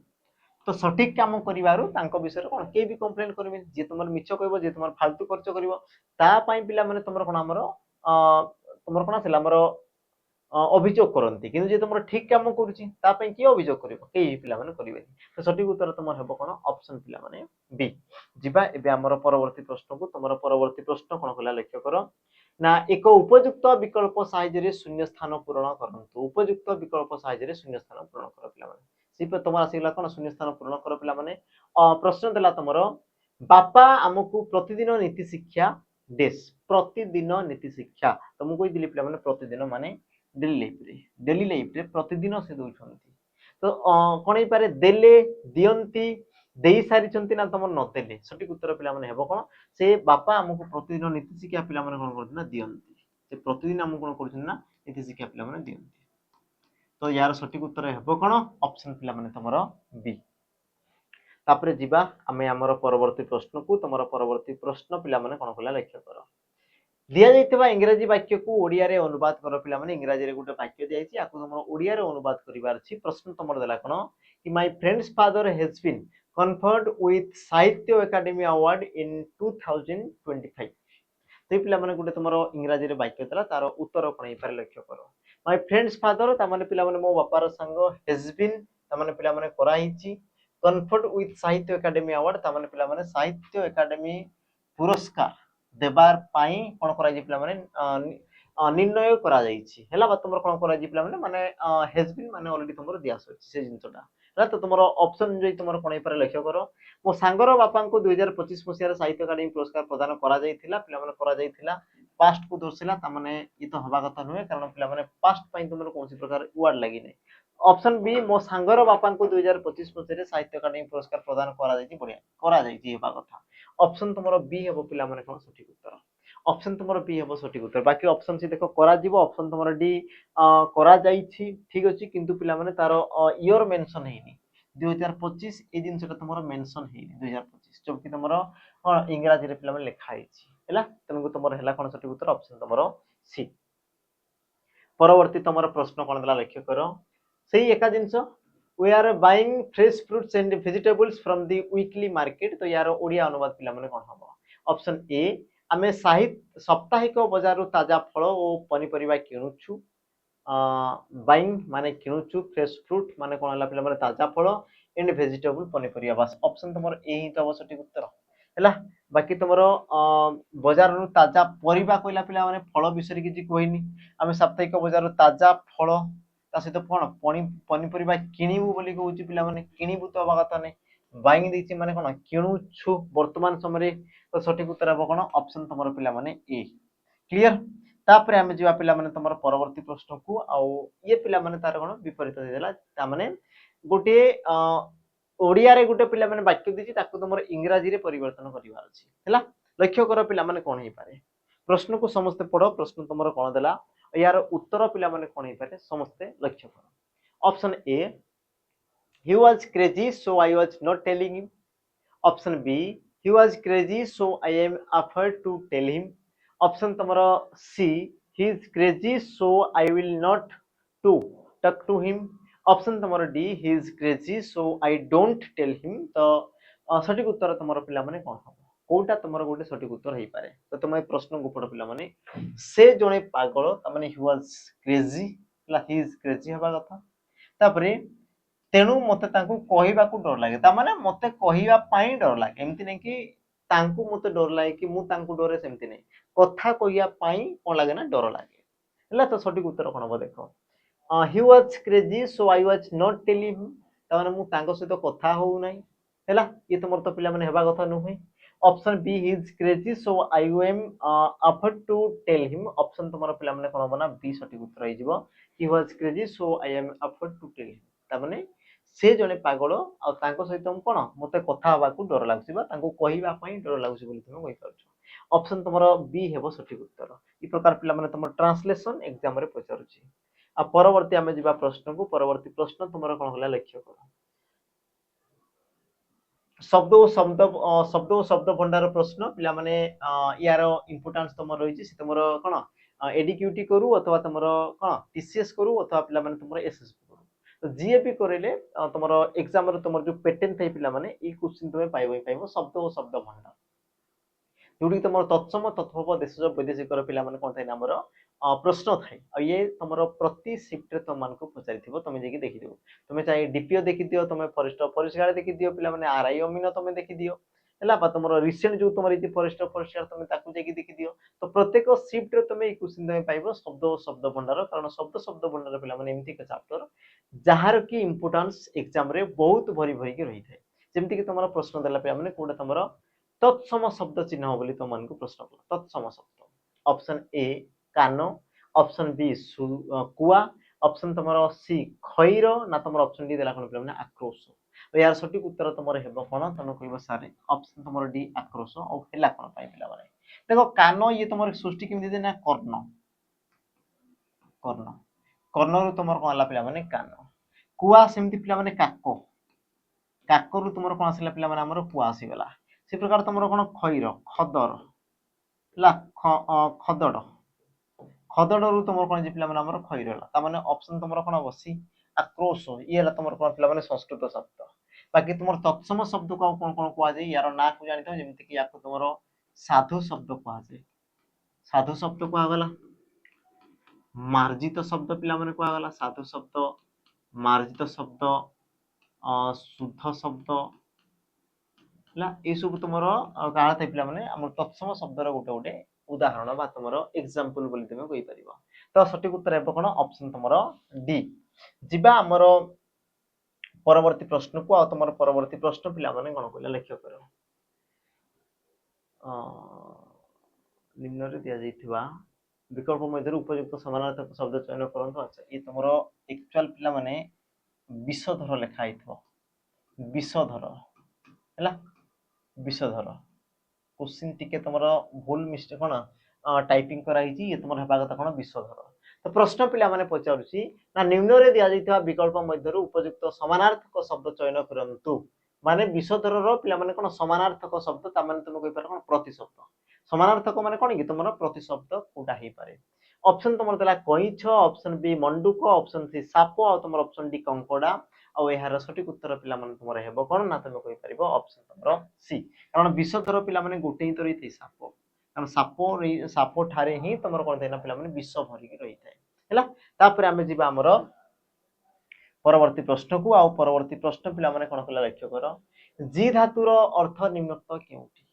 ତ ସଠିକ କାମ କରିବାରୁ ତାଙ୍କ ବିଷୟରେ କଣ କେହି ବି କମ୍ପ୍ଲେନ କରିବେନି, ଯିଏ ତମର ମିଛ କହିବ, ଯିଏ ତମର ଫାଲତୁ ଖର୍ଚ୍ଚ କରିବ ତା ପାଇଁ ପିଲାମାନେ ତମର କଣ ଆମର ତମର କଣ ଥିଲା ଆମର ଅଭିଯୋଗ କରନ୍ତି, କିନ୍ତୁ ଯିଏ ତମର ଠିକ କାମ କରୁଛି ତା ପାଇଁ କିଏ ଅଭିଯୋଗ କରିବ, କେହି ପିଲାମାନେ କରିବେନି। ତ ସଠିକ ଉତ୍ତର ତମର ହେବ କଣ ଅପସନ ପିଲାମାନେ ବି। ଯିବା ଏବେ ଆମର ପରବର୍ତ୍ତୀ ପ୍ରଶ୍ନକୁ। ତମର ପରବର୍ତ୍ତୀ ପ୍ରଶ୍ନ କଣ କଲା ଲକ୍ଷ୍ୟ କର ନା ଏକ ଉପଯୁକ୍ତ ବିକଳ୍ପ ସାହାଯ୍ୟରେ ଶୂନ୍ୟ ସ୍ଥାନ ପୂରଣ କରନ୍ତୁ। ଉପଯୁକ୍ତ ବିକଳ୍ପ ସାହାଯ୍ୟରେ ଶୂନ୍ୟ ସ୍ଥାନ ପୂରଣ କର ପିଲାମାନେ, ସେ ତମର ଆସିଗଲା କଣ ଶୂନ୍ୟ ସ୍ଥାନ ପୂରଣ କର ପିଲାମାନେ। ପ୍ରଶ୍ନ ଦେଲା ତମର ବାପା ଆମକୁ ପ୍ରତିଦିନ ନୀତି ଶିକ୍ଷା ଡେସ୍, ପ୍ରତିଦିନ ନୀତି ଶିକ୍ଷା ତ ମୁଁ କହିଥିଲି ପିଲାମାନେ ପ୍ରତିଦିନ ମାନେ ଡେଲି ଲାଇଫରେ ପ୍ରତିଦିନ ସେ ଦଉଛନ୍ତି। ତ କଣ ହେଇପାରେ ଦେଲେ, ଦିଅନ୍ତି, ଦେଇ ସାରିଛନ୍ତି ନା ତମର ନଦେଲେ। ସଠିକ ଉତ୍ତର ପିଲାମାନେ ହେବ କଣ ସେ ବାପା ଆମକୁ ପ୍ରତିଦିନ ନୀତି ଶିକ୍ଷା ପିଲାମାନେ କଣ କରୁଛନ୍ତି ନା ଦିଅନ୍ତି, ସେ ପ୍ରତିଦିନ ଆମକୁ କଣ କରୁଛନ୍ତି ନା ନୀତି ଶିକ୍ଷା ପିଲାମାନେ ଦିଅନ୍ତି। ତ ୟାର ସଠିକ ଉତ୍ତର ହେବ କଣ ଅପସନ ପିଲାମାନେ ତମର ବି। ତାପରେ ଯିବା ଆମେ ଆମର ପରବର୍ତ୍ତୀ ପ୍ରଶ୍ନକୁ। ତମର ପରବର୍ତ୍ତୀ ପ୍ରଶ୍ନ ପିଲାମାନେ କଣ କଲା ଲକ୍ଷ୍ୟ କର, ଦିଆଯାଇଥିବା ଇଂରାଜୀ ବାକ୍ୟକୁ ଓଡିଆରେ ଅନୁବାଦ କର ପିଲାମାନେ। ଇଂରାଜୀରେ ଗୋଟେ ବାକ୍ୟ ଦିଆଯାଇଛି, ଆକୁ ତମର ଓଡିଆରେ ଅନୁବାଦ କରିବାର ଅଛି। ପ୍ରଶ୍ନ ତମର ଦେଲା କଣ କି my friend's father has been conferred with Sahitya Akademi award in 2025। ସେଇ ପିଲାମାନେ ଗୋଟେ ତମର ଇଂରାଜୀରେ ବାକ୍ୟ ଥିଲା, ତାର ଉତ୍ତର କଣ ହେଇପାରେ ଲକ୍ଷ୍ୟ କର। ମାଇ ଫ୍ରେଣ୍ଡସ୍ ଫାଦର ତାମାନେ ପିଲାମାନେ ମୋ ବାପାର ସାଙ୍ଗ, ହେଜ୍ ବିନ୍ ତାମାନେ ପିଲାମାନେ କରାହେଇଛି, କନଫର୍ଡ ୱିଥ ସାହିତ୍ୟ ଏକାଡେମୀ ଆୱାର୍ଡ ତାମାନେ ପିଲାମାନେ ସାହିତ୍ୟ ଏକାଡେମୀ ପୁରସ୍କାର ଦେବାର ପାଇଁ କଣ କରାଯାଇଛି ପିଲାମାନେ ନିର୍ଣ୍ଣୟ କରାଯାଇଛି। ହେଲା, ବା ତମର କଣ କରାଯାଇଛି ପିଲାମାନେ ମାନେ ହେଜ୍ ବିନ୍ ମାନେ ଅଲରେଡି ତମର ଦିଆସରିଛି ସେ ଜିନିଷଟା। ହେଲା, ତ ତମର ଅପସନ ଅନୁଯାୟୀ ତମର କଣ ହେଇପାରେ ଲକ୍ଷ୍ୟ କର। ମୋ ସାଙ୍ଗର ବାପାଙ୍କୁ 2025 ମସିହାରେ ସାହିତ୍ୟ ଏକାଡେମୀ ପୁରସ୍କାର ପ୍ରଦାନ କରାଯାଇଥିଲା, ପିଲାମାନେ କରାଯାଇଥିଲା ପାଷ୍ଟ କୁ ଦର୍ଶିଲା, ତାମାନେ ଇଏ ତ ହବା କଥା ନୁହେଁ କାରଣ ପିଲାମାନେ ପାଷ୍ଟ ପାଇଁ ତମର କୌଣସି ପ୍ରକାର ୱାର୍ଡ ଲାଗିନାହିଁ। ଅପସନ ବି ମୋ ସାଙ୍ଗର ବାପାଙ୍କୁ 2025 ମସିହାରେ ସାହିତ୍ୟ ଏକାଡେମୀ ପୁରସ୍କାର ପ୍ରଦାନ କରାଯାଇଛି, ବଢିଆ କରାଯାଇଛି ହେବା କଥା। ଅପସନ ତମର ବି ହେବ ପିଲାମାନେ କଣ ସଠିକ ଉତ୍ତର, ଅପସନ ତମର ବି ହେବ ସଠିକ ଉତ୍ତର। ବାକି ଅପସନ ସି ଦେଖ କରାଯିବ, ଅପସନ ତମର ଡି କରାଯାଇଛି ଠିକ ଅଛି, କିନ୍ତୁ ପିଲାମାନେ ତାର ଇୟର ମେନସନ ହେଇନି 2025, এই ଜିନିଷଟା ତମର ମେନସନ ହେଇନି 2025, ଯୋଉକି ତମର ଇଂରାଜୀରେ ପିଲାମାନେ ଲେଖା ହେଇଛି। ହେଲା, ତେଣୁ ତମର ହେଲା କଣ ସଠିକ ଉତ୍ତର ଅପସନ ତମର ସି। ପରବର୍ତ୍ତୀ ତମର ପ୍ରଶ୍ନ କଣ ଦେଲା ଲକ୍ଷ୍ୟ କର, ସେଇ ଏକା ଜିନିଷ we are buying fresh fruits and vegetables from the weekly market। ତ यार ओडिया अनुवाद पिला माने कोन हबो, ऑप्शन ए आमे साप्ताहिक बजार ताजा फल और पनीपरिया किणुछु बाइंग माने किणुछु फ्रेश फ्रूट माने कोन हला पिला माने ताजा फल एंड वेजिटेबल पनीपरिया बस ऑप्शन तुमर ए ही तो सठिक उत्तर हैला बाकी तुमर बाजार रु ताजा परिबा कहला पिला माने फल विषय किछि कहनी आमे साप्ताहिक बजार ताजा फल ता सहित कोन पनीपरिया किनिबु बोली कहउछि पिला माने किनिबु तो हवा कथा नै बाइंग देछि माने कोन किणुछु वर्तमान समय रे तो सठिक उत्तर हबो कोन ऑप्शन तुमर पिला माने ए क्लियर तापर आमे जिवा पिला माने तुमर परवर्ती प्रश्न को आउ ये पिला माने तार कोन विपरीत देला ता माने गोटे ओडिया रे गोटे पिला माने वाक्य दिछि ताकू तुमर इंग्रजी रे परिवर्तन करिवार अछि हैला लक्ष्य करो पिला माने कोन हे पारे प्रश्न को समस्त पढ़ो प्रश्न तुमर कोन देला यार उत्तर पिला माने कोन हे पारे समस्त लक्ष्य करो option A he was crazy so I was not telling him option B he was crazy so I am afraid to tell him option तुम्हारा सी he is crazy so I will not to talk to him option तुम्हारा D he is crazy so I don't tell him तो सठिक उत्तर तुम्हारा पिला माने कोन हो कोटा तुम्हारा गोटे सठिक उत्तर हे पारे तो तुम प्रश्न को पढ़ पिला माने से जणे पागल त माने he was crazy he is crazy हबा कथा तापरे तेणु मते तांको कहिबाकू डर लागे ता माने मते कहिबा पई डर लागे एमति नै कि तांको मते डर लागे कि मु तांको डरे सेमति नै कथा कहिया पई कोन लागे ना डर लागे हला तो सठिक उत्तर कोन हो देखो he was crazy so I was not telling him ता माने मु तांको सहित कथा हो नै हला ये तो मोर तो पिला माने हेबा कथा नुहे option B he is crazy so I am afraid to tell him option तुम्हारा पिला माने कोन बना बी सठिक उत्तर हे जिवो he was crazy so I am afraid to tell him ता माने से जने पागल आ तांको सहित कोन मते कथा हबाकू डर लागछि बा तांको कहिबा पई डर लागछि बोली तुम कहि पारछो ऑप्शन तुम्हारा बी हेबो सठिक उत्तर ई प्रकार पिला माने तुम ट्रांसलेशन एग्जाम रे पचारुछि आ परवर्ती आमे जिबा प्रश्न को परवर्ती प्रश्न तुम्हारा कोन होला लक्ष्य करो शब्द और शब्द भंडार प्रश्न पिला माने यार इंपोर्टेंस तुम रहिछि से तुमरो कोन एडीक्यूटी करू अथवा तुमरो कोन टीसीएस करू अथवा पिला माने तुमरो एसएस करू तो जीए भी करेले तुमरो एग्जाम रे तुमरो जो पैटर्न थाई पिला माने ई क्वेश्चन तुमे पाइबो शब्द और शब्द भंडार जोडी तुम तत्सम तत्व देश वैदेशिक पिला माने कोन थाई नामर प्रश्न थाई आ ये तुमरो प्रति शिफ्ट रे तुम मानको पचारिथिबो तुमे जेकी देखि दियो तुमे चाहे डीपीओ देखि दियो तुमे फॉरेस्ट परिष्कार देखि दियो पिला माने आरआई अमीन तुमे देखि दियो हला बा तुमरो रिसेंट जो तुमरी जे फॉरेस्ट परिष्कार तुमे ताकू जेकी देखि दियो तो प्रत्येक शिफ्ट रे तुमे ई क्वेश्चन तुमे पाइबो शब्द और शब्द भंडार कारण शब्द शब्द भंडार पिला माने एमती के चैप्टर जहार की इंपोर्टेंस एग्जाम रे बहुत भरी भरी के रही थाए जेमती कि तुमरो प्रश्न देला पिला माने कोडा तुमरो तत्सम शब्द चिन्ह बोली तुम मानको प्रश्न कर तत्सम शब्द ऑप्शन ए कानो ऑप्शन बी कुआ ऑप्शन तुम्हारा सी खैर ना तुम ऑप्शन डी देला कोन पिला माने आक्रोश तो यार सठिक उत्तर तुमर हेबो कोन तमे कहबो सारे ऑप्शन तुमर डी आक्रोश और हेला कोन पाई पिला माने देखो कानो ये तुमर सृष्टि केमि दे ना कर्ण कर्ण कर्ण रु तुमर कोन हला पिला माने कानो कुआ सेमति पिला माने काको काको रु तुमर कोन आसिला पिला माने हमर कुआ आसी गला से प्रकार तुमर कोन खैर खदर ला खदड़ खदड़ रु तुमर कोन जे पिला माने हमर खैर हला ता माने ऑप्शन तुमर कोन बसी आक्रोश ये हला तुमर कोन पिला माने संस्कृत शब्द बाकी तुमर तत्सम शब्द को कोन कोन कुआ जाय यार ना को जानितो जेमति कि याको तुमर साधु शब्द कुआ जाय साधु शब्द कुआ गला मार्जित शब्द पिला माने कुआ गला साधु शब्द मार्जित शब्द शुद्ध शब्द ला ए सब तुमरो काळा थाई पिला माने हमर तत्सम शब्द रो गोटे गोटे उदाहरण बा तुमरो एग्जांपल बोली तुमे कहि परिबो तो सठिक उत्तर हेबो कोन ऑप्शन तुमरो डी जिबा हमरो परवर्ती प्रश्न को आ तुमरो परवर्ती प्रश्न पिला माने कोन कहला लक्ष्य करो निम्न रे दिया जाइथिबा विकल्प मध्य उपयुक्त समानार्थक शब्द चयन करंतो अच्छा ये तुमरो एक्चुअल पिला माने विषधर लेखा आइथबो विषधर हैला विषधर क्वेश्चन टिके तुमरो भूल मिस्टेक कोन टाइपिंग कराई छी ये तुमरो हेबा कथा कोन विषधर तो प्रश्न पिला माने पचारुची ना निम्न रे दिया जाइथिबा विकल्प मध्य उपयुक्त समानार्थक शब्द चयन करंतु माने विषधर रो पिला माने कोन समानार्थक शब्द ता माने तुम कहि पार कोन प्रति शब्द समानार्थक माने कोन कि तुमरो प्रति शब्द कोटा हे पारे ऑप्शन तुमरो देला कइछ ऑप्शन बी मंडूक ऑप्शन सी साप और तुमरो ऑप्शन डी कंकोडा और यार सठिक उत्तर पिला माने तुमरो हेबो कोन ना तुम कहि परिबो ऑप्शन तुमरो सी कारण विषधर पिला माने गोटे ही तरी थी साप कारण साप ठारे ही तुम कौन थे पिला विष भरिक रही है आम जी आमर परवर्ती प्रश्न को आउ परवर्ती प्रश्न पिला कौन कला लक्ष्य कर जी धातुर अर्थ निम्नोक्त केउठी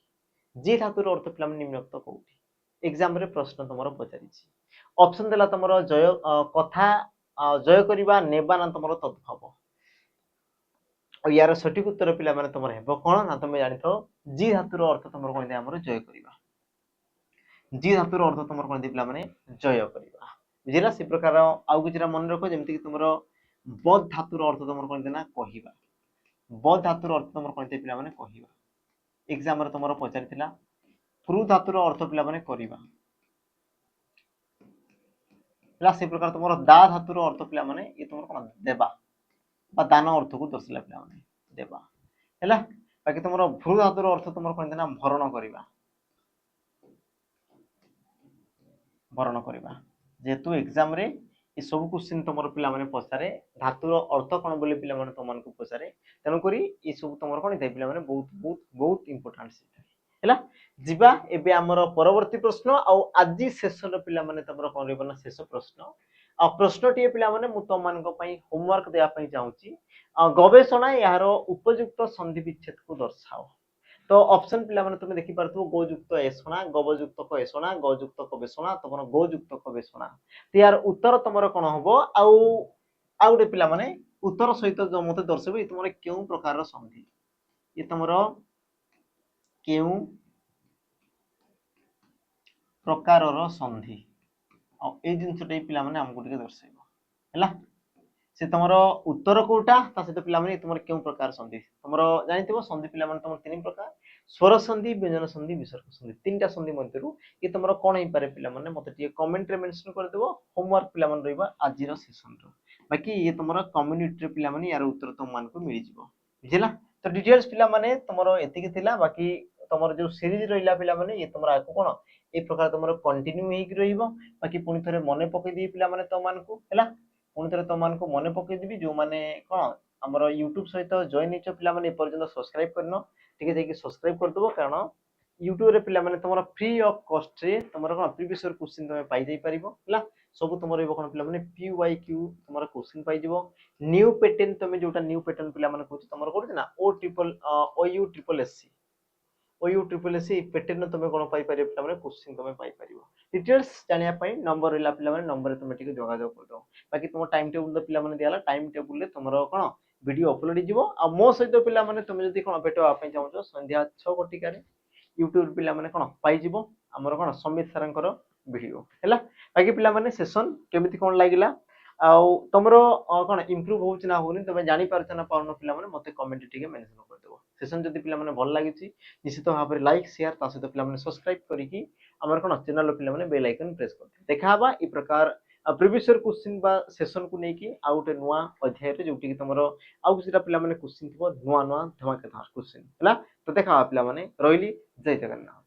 जी धातुर अर्थ पिला निम्नोक्त कौटी एग्जाम रे प्रश्न तुम पचारि ऑप्शन देला तुम जय कथा जय करवा नेबा ना तुम तद्भव और यार सठिक उत्तर पिला तुम कौन ना तुम जानी जी धातुर अर्थ तुम कौन आम जय करवा जी धातुर अर्थ तुम कौन पे जय करवा बुझला से प्रकार आउ कि मन रख जमीक तुम बद धातुर अर्थ तुम कौन ना कहवा बद धातुर अर्थ तुम कौन पे कहवा एग्जाम तुम पचारि क्रू धातुर अर्थ पे करवा से प्रकार तुम दा धातुर अर्थ पे ये तुम कौन देवा दान अर्थ को दर्शाला पे देवा है बाकी तुम भ्रू धातुर अर्थ तुम कौन ना भरण करवा भरण करवा जेहेतु एग्जाम रे ये सब क्वेश्चन तुम पे पचारे धातुर अर्थ कौन बोले पे तुमको पचारे तेणुक ये सब तुम कौन पे बहुत बहुत बहुत इंपोर्टाट है जीवा एबे आमर परवर्ती प्रश्न आज सेशन पे तुम कौन रहा शेष प्रश्न आ प्रश्न टी पे तुम होमवर्क देवाई चाहूँगी गवेषणा यार उपयुक्त संधि विच्छेद को दर्शाओ तो ऑप्शन पे तुम देखी पार्थो गोयुक्त एषणा गवयुक्त एषणा गयुक्त कवेषणा तुम गोयुक्त कवेषणा तो यार उत्तर तुम कौन हम आउ गोटे पे उत्तर सहित जो मत दर्शेब ये तुम क्यों प्रकार संधि ये तुम क्यों प्रकार संधि ये जिनस पे आमको दर्शेब है से तुम उत्तर कौटा सहित पे तुम क्यों प्रकार संधि तुम जानी संधि पे तुम तीन प्रकार स्वर संधि व्यंजन संधि विसर्ग संधि तीन टा संधि मध्य ये तुम कौन हो पारे पे मत कमेंट रे मेंशन कर देबो होमवर्क पे रहा आज सेशन बाकी ये तुम कम्युनिटी पे यार उत्तर तुम मानक मिल जाव बुझला तो डिटेल्स पे तुम एति बाकी तुम जो सीरीज रहा पे ये तुम आगे कौन ये प्रकार तुम कंटिन्यू हो बाकी पुणी थे मन पकईदी पे तुमको है पुणी थे तुमको मन पकईदेवी जो मैंने कौन आमर यूट्यूब सहित जॉइन पे पर्यटन सब्सक्राइब करन टे सब्सक्राइब करदेव कारण यूट्यूब रे पे तुम फ्री ऑफ कॉस्ट रे तुम कौन प्रीवियस क्वेश्चन तुम पाई पार है सब तुम कौन पे PYQ तुम क्वेश्चन पाई न्यू पैटर्न तुम जोटा न्यू पैटर्न पे कह तुम कौन ना OU triple SC OU triple SC pattern तुम कौन पाई पार पे क्वेश्चन तुम पाई पार डिटेल्स जानापी नंबर रहा पे नंबर तुम टे जोगाजोग कर बाकी तुम टाइम टेबुल पे दिया टाइम टेबुल तुम कौन वीडियो अपलोड हो मो सहित पे तुम जो कौन भेटापी चाहो संध्या 6 घटिकार यूट्यूब पे कौन पाई आमर कौन समित सार वीडियो है बाकी पे सेशन केमी कौन लगे तुम कौन इम्प्रूव हो ना होनी तुम जापर ना पार पे मत कमेंट टे मेंशन करदेव सेशन जब पे भल लगी निश्चित भाव में लाइक शेयर सहित पे सब्सक्राइब करके कौन चैनल पे बेल आइकन प्रेस कर देखा ये प्रकार प्रीवियस क्वेश्चन बा सेशन को लेकिन आउ गोटे नुआ अध्याय जोटि तुम आउ किसी पे क्वेश्चन थी नुआ नुआ धमाकेदार क्वेश्चन है तो देखा पे रही जय जगन्नाथ।